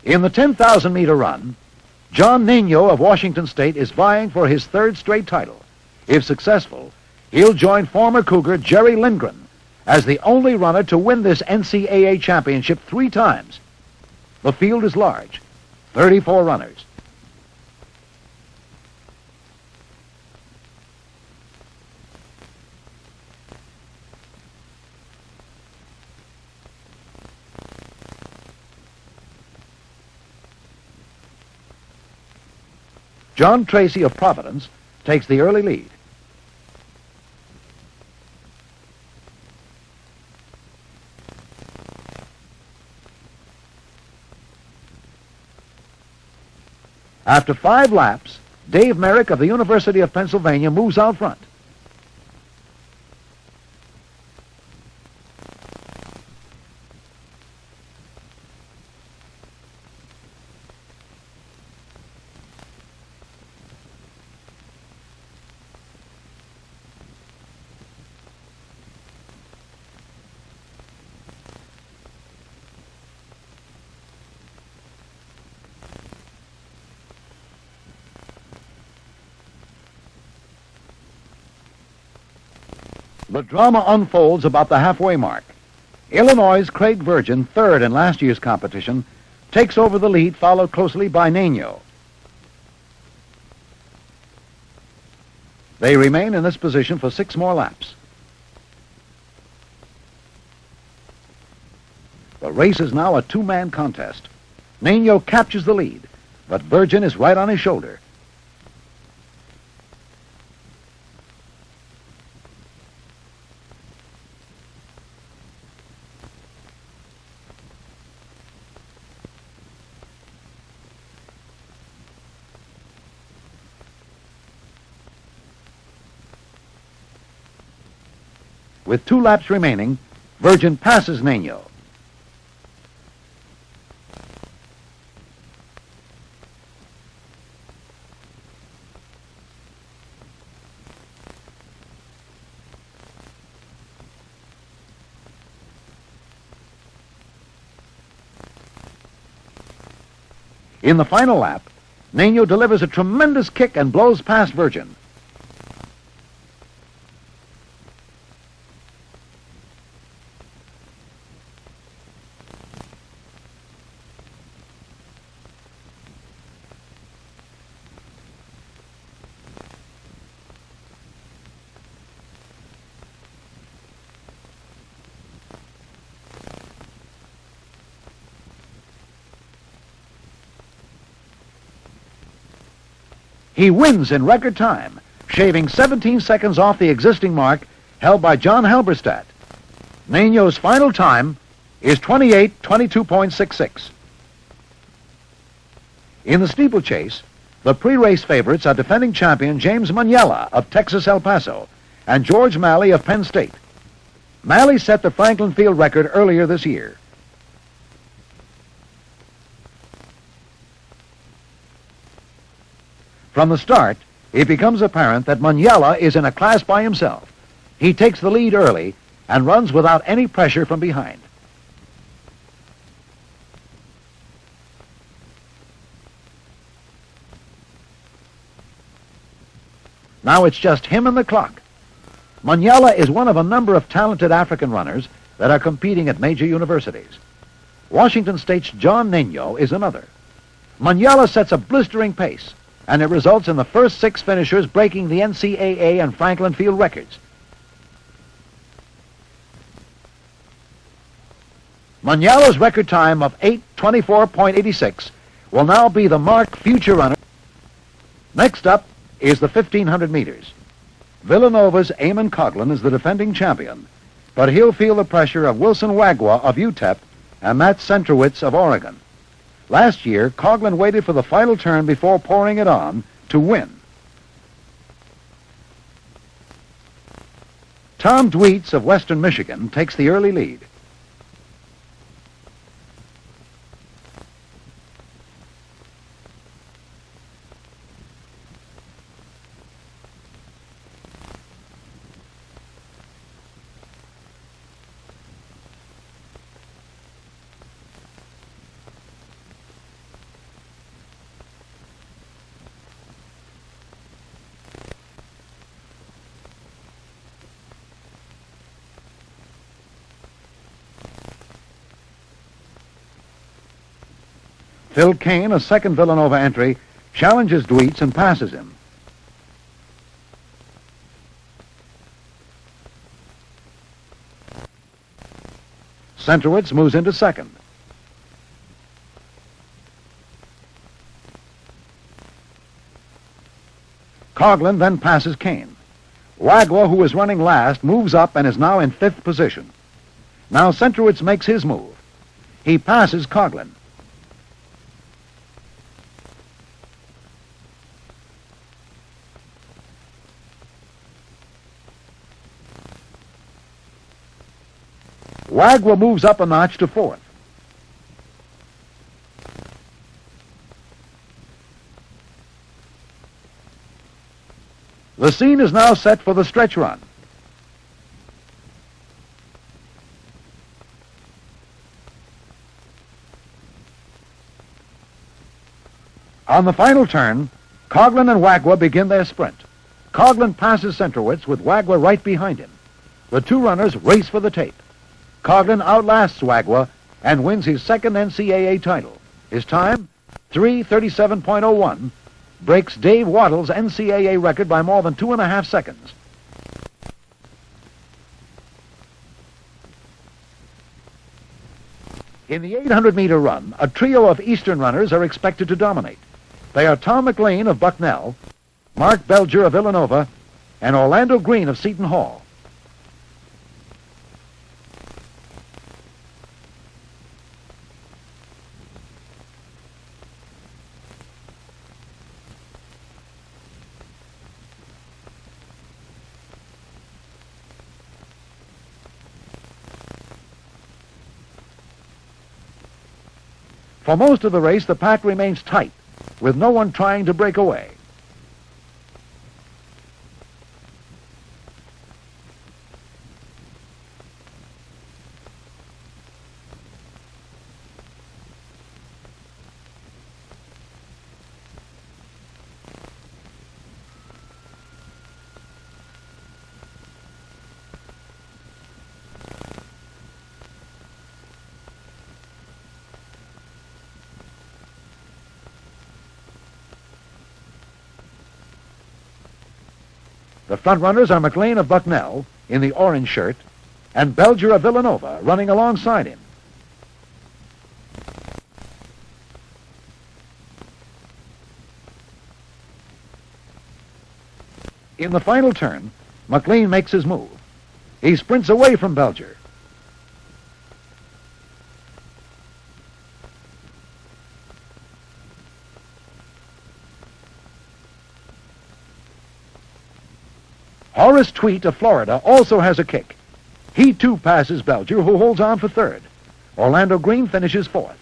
In the 10,000-meter run, John Nino of Washington State is vying for his third straight title. If successful, he'll join former Cougar Jerry Lindgren as the only runner to win this NCAA championship 3 times. The field is large, 34 runners. John Tracy of Providence takes the early lead. After 5 laps, Dave Merrick of the University of Pennsylvania moves out front. The drama unfolds about the halfway mark. Illinois' Craig Virgin, third in last year's competition, takes over the lead, followed closely by Nino. They remain in this position for 6 more laps. The race is now a 2-man contest. Nino captures the lead, but Virgin is right on his shoulder. With 2 laps remaining, Virgin passes Nino. In the final lap, Nino delivers a tremendous kick and blows past Virgin. He wins in record time, shaving 17 seconds off the existing mark held by John Halberstadt. Nino's final time is 28:22.66. In the steeplechase, the pre-race favorites are defending champion James Maniela of Texas El Paso and George Malley of Penn State. Malley set the Franklin Field record earlier this year. From the start, it becomes apparent that Maniela is in a class by himself. He takes the lead early and runs without any pressure from behind. Now it's just him and the clock. Maniela is one of a number of talented African runners that are competing at major universities. Washington State's John Nino is another. Maniela sets a blistering pace, and it results in the first 6 finishers breaking the NCAA and Franklin Field records. Maniela's record time of 8:24.86 will now be the mark future runner. Next up is the 1,500 meters. Villanova's Eamon Coughlin is the defending champion, but he'll feel the pressure of Wilson Wagwa of UTEP and Matt Centrowitz of Oregon. Last year, Coughlin waited for the final turn before pouring it on to win. Tom Dweets of Western Michigan takes the early lead. Phil Kane, a second Villanova entry, challenges Dweets and passes him. Centrowitz moves into second. Coughlin then passes Kane. Wagwa, who is running last, moves up and is now in fifth position. Now Centrowitz makes his move. He passes Coughlin. Wagwa moves up a notch to fourth. The scene is now set for the stretch run. On the final turn, Coughlin and Wagwa begin their sprint. Coughlin passes Centrowitz with Wagwa right behind him. The two runners race for the tape. Coughlin outlasts Wagwa and wins his second NCAA title. His time, 3:37.01, breaks Dave Wattle's NCAA record by more than 2.5 seconds. In the 800-meter run, a trio of Eastern runners are expected to dominate. They are Tom McLean of Bucknell, Mark Belger of Villanova, and Orlando Green of Seton Hall. For most of the race, the pack remains tight, with no one trying to break away. The front runners are McLean of Bucknell in the orange shirt and Belger of Villanova running alongside him. In the final turn, McLean makes his move. He sprints away from Belger. Horace Tweet of Florida also has a kick. He too passes Belger, who holds on for third. Orlando Green finishes fourth.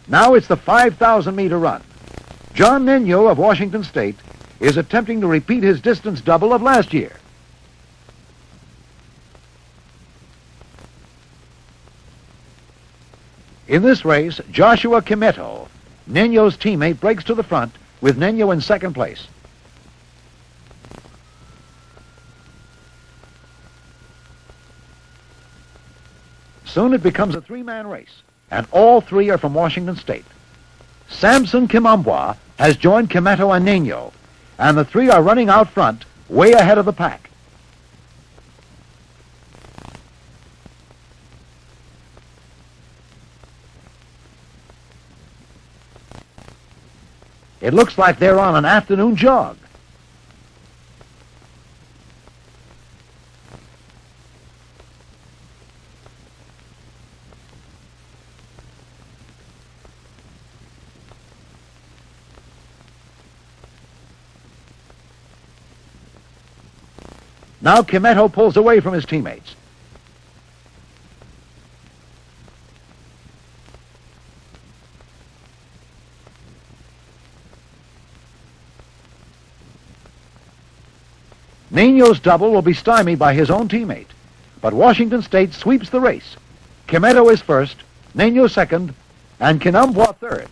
Now it's the 5,000-meter run. John Nino of Washington State is attempting to repeat his distance double of last year. In this race, Joshua Kimetto, Nino's teammate, breaks to the front with Nino in second place. Soon it becomes a three-man race, and all three are from Washington State. Samson Kimambwa has joined Kimetto and Nino, and the three are running out front, way ahead of the pack. It looks like they're on an afternoon jog. Now Kimetto pulls away from his teammates. Nino's double will be stymied by his own teammate, but Washington State sweeps the race. Kimetto is first, Nino second, and Kinambwa third.